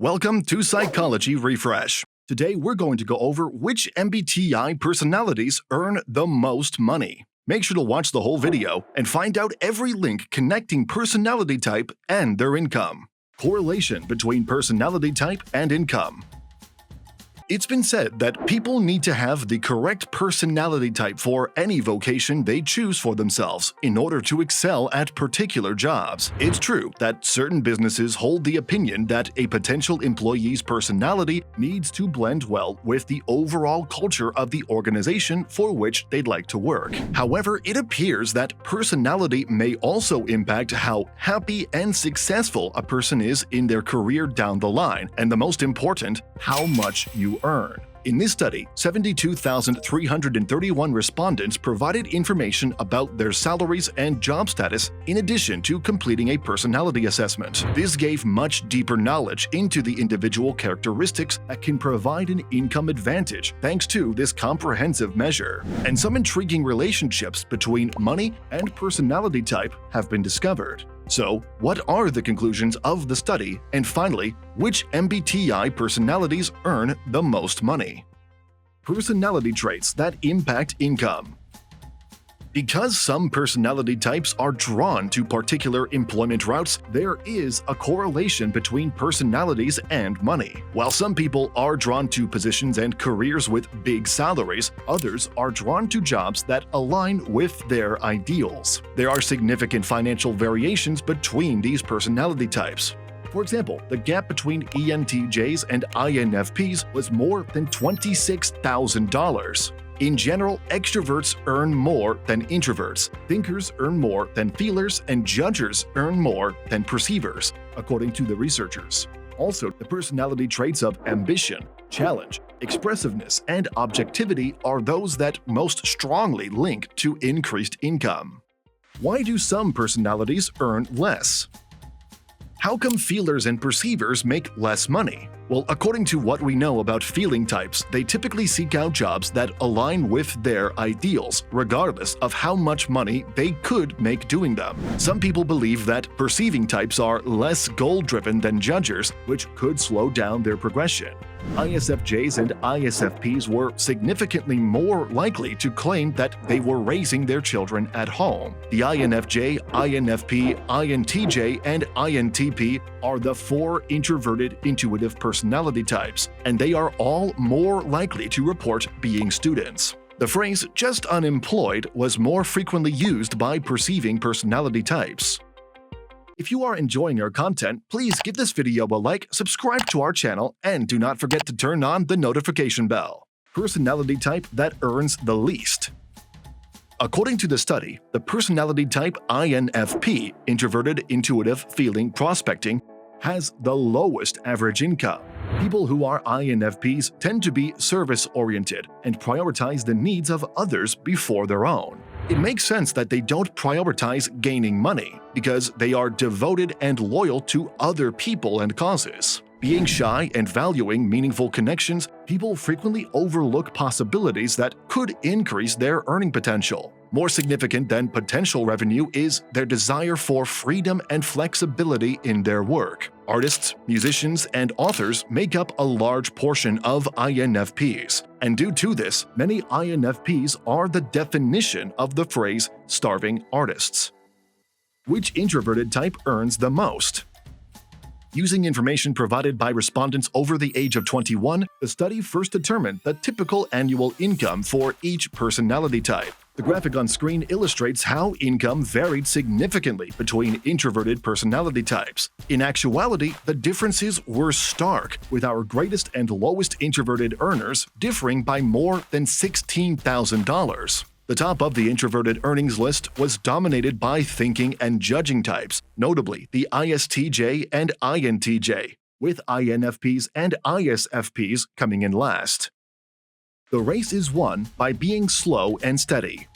Welcome to Psychology Refresh. Today we're going to go over which MBTI personalities earn the most money. Make sure to watch the whole video and find out every link connecting personality type and their income. Correlation between personality type and income. It's been said that people need to have the correct personality type for any vocation they choose for themselves in order to excel at particular jobs. It's true that certain businesses hold the opinion that a potential employee's personality needs to blend well with the overall culture of the organization for which they'd like to work. However, it appears that personality may also impact how happy and successful a person is in their career down the line, and the most important, how much you earn. In this study, 72,331 respondents provided information about their salaries and job status in addition to completing a personality assessment. This gave much deeper knowledge into the individual characteristics that can provide an income advantage thanks to this comprehensive measure. And some intriguing relationships between money and personality type have been discovered. So, what are the conclusions of the study? And finally, which MBTI personalities earn the most money? Personality traits that impact income. Because some personality types are drawn to particular employment routes, there is a correlation between personalities and money. While some people are drawn to positions and careers with big salaries, others are drawn to jobs that align with their ideals. There are significant financial variations between these personality types. For example, the gap between ENTJs and INFPs was more than $26,000. In general, extroverts earn more than introverts, thinkers earn more than feelers, and judgers earn more than perceivers, according to the researchers. Also, the personality traits of ambition, challenge, expressiveness, and objectivity are those that most strongly link to increased income. Why do some personalities earn less? How come feelers and perceivers make less money? Well, according to what we know about feeling types, they typically seek out jobs that align with their ideals, regardless of how much money they could make doing them. Some people believe that perceiving types are less goal-driven than judgers, which could slow down their progression. ISFJs and ISFPs were significantly more likely to claim that they were raising their children at home. The INFJ, INFP, INTJ, and INTP are the four introverted intuitive personality types, and they are all more likely to report being students. The phrase "just unemployed" was more frequently used by perceiving personality types. If you are enjoying our content, please give this video a like, subscribe to our channel, and do not forget to turn on the notification bell. Personality type that earns the least. According to the study, the personality type INFP, introverted, intuitive, feeling, prospecting, has the lowest average income. People who are INFPs tend to be service-oriented and prioritize the needs of others before their own. It makes sense that they don't prioritize gaining money, because they are devoted and loyal to other people and causes. Being shy and valuing meaningful connections, people frequently overlook possibilities that could increase their earning potential. More significant than potential revenue is their desire for freedom and flexibility in their work. Artists, musicians, and authors make up a large portion of INFPs, and due to this, many INFPs are the definition of the phrase "starving artists." Which introverted type earns the most? Using information provided by respondents over the age of 21, the study first determined the typical annual income for each personality type. The graphic on screen illustrates how income varied significantly between introverted personality types. In actuality, the differences were stark, with our greatest and lowest introverted earners differing by more than $16,000. The top of the introverted earnings list was dominated by thinking and judging types, notably the ISTJ and INTJ, with INFPs and ISFPs coming in last. The race is won by being slow and steady.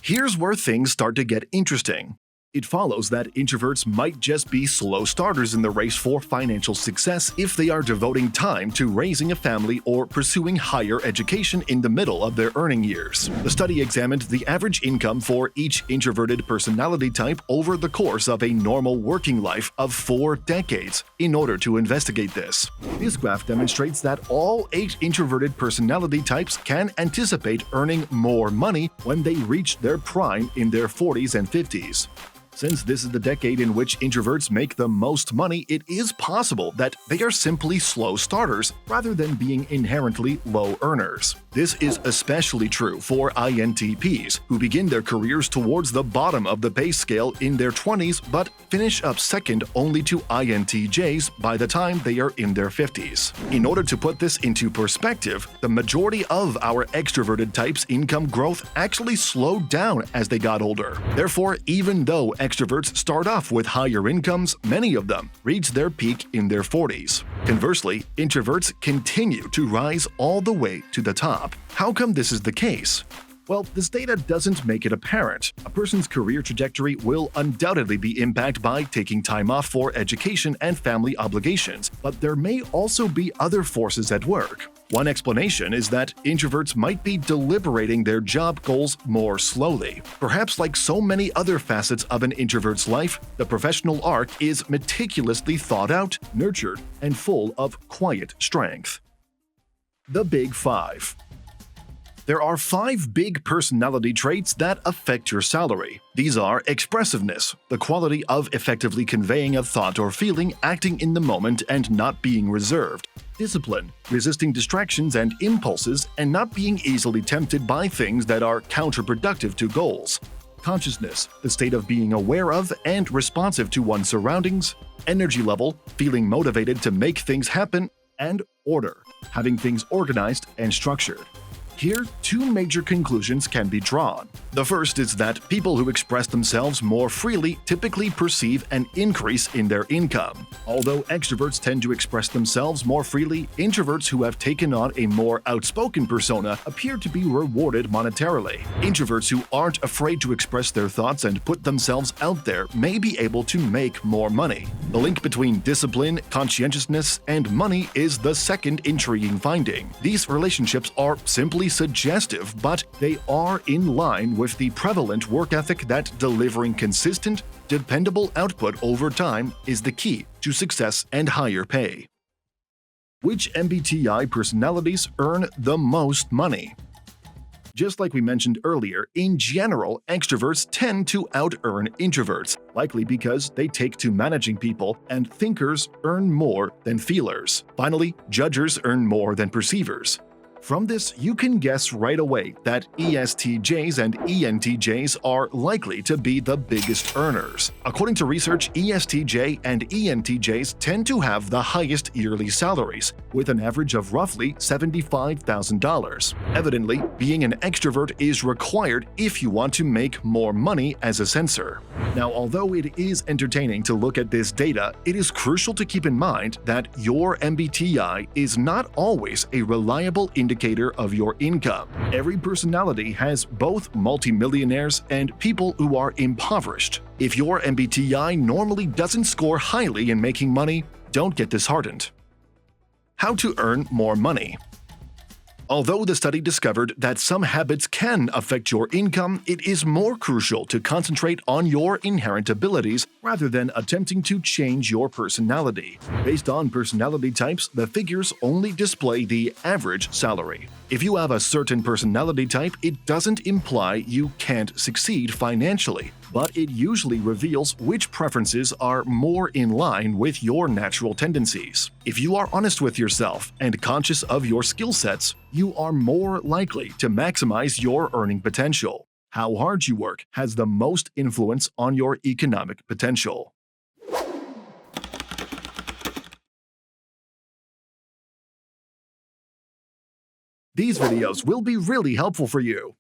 Here's where things start to get interesting. It follows that introverts might just be slow starters in the race for financial success if they are devoting time to raising a family or pursuing higher education in the middle of their earning years. The study examined the average income for each introverted personality type over the course of a normal working life of 4 decades in order to investigate this. This graph demonstrates that all 8 introverted personality types can anticipate earning more money when they reach their prime in their 40s and 50s. Since this is the decade in which introverts make the most money, it is possible that they are simply slow starters rather than being inherently low earners. This is especially true for INTPs, who begin their careers towards the bottom of the pay scale in their 20s but finish up second only to INTJs by the time they are in their 50s. In order to put this into perspective, the majority of our extroverted types' income growth actually slowed down as they got older. Therefore, even though extroverts start off with higher incomes, many of them reach their peak in their 40s. Conversely, introverts continue to rise all the way to the top. How come this is the case? Well, this data doesn't make it apparent. A person's career trajectory will undoubtedly be impacted by taking time off for education and family obligations, but there may also be other forces at work. One explanation is that introverts might be deliberating their job goals more slowly. Perhaps like so many other facets of an introvert's life, the professional arc is meticulously thought out, nurtured, and full of quiet strength. The Big Five. There are 5 big personality traits that affect your salary. These are expressiveness, the quality of effectively conveying a thought or feeling, acting in the moment and not being reserved. Discipline, resisting distractions and impulses and not being easily tempted by things that are counterproductive to goals. Consciousness, the state of being aware of and responsive to one's surroundings. Energy level, feeling motivated to make things happen. And order, having things organized and structured. Here, 2 major conclusions can be drawn. The first is that people who express themselves more freely typically perceive an increase in their income. Although extroverts tend to express themselves more freely, introverts who have taken on a more outspoken persona appear to be rewarded monetarily. Introverts who aren't afraid to express their thoughts and put themselves out there may be able to make more money. The link between discipline, conscientiousness, and money is the second intriguing finding. These relationships are simply suggestive, but they are in line with the prevalent work ethic that delivering consistent, dependable output over time is the key to success and higher pay. Which MBTI personalities earn the most money? Just like we mentioned earlier, in general, extroverts tend to out-earn introverts, likely because they take to managing people, and thinkers earn more than feelers. Finally, judgers earn more than perceivers. From this, you can guess right away that ESTJs and ENTJs are likely to be the biggest earners. According to research, ESTJ and ENTJs tend to have the highest yearly salaries, with an average of roughly $75,000. Evidently, being an extrovert is required if you want to make more money as a censor. Now, although it is entertaining to look at this data, it is crucial to keep in mind that your MBTI is not always a reliable indicator of your income. Every personality has both multimillionaires and people who are impoverished. If your MBTI normally doesn't score highly in making money, don't get disheartened. How to earn more money. Although the study discovered that some habits can affect your income, it is more crucial to concentrate on your inherent abilities rather than attempting to change your personality. Based on personality types, the figures only display the average salary. If you have a certain personality type, it doesn't imply you can't succeed financially, but it usually reveals which preferences are more in line with your natural tendencies. If you are honest with yourself and conscious of your skill sets, you are more likely to maximize your earning potential. How hard you work has the most influence on your economic potential. These videos will be really helpful for you.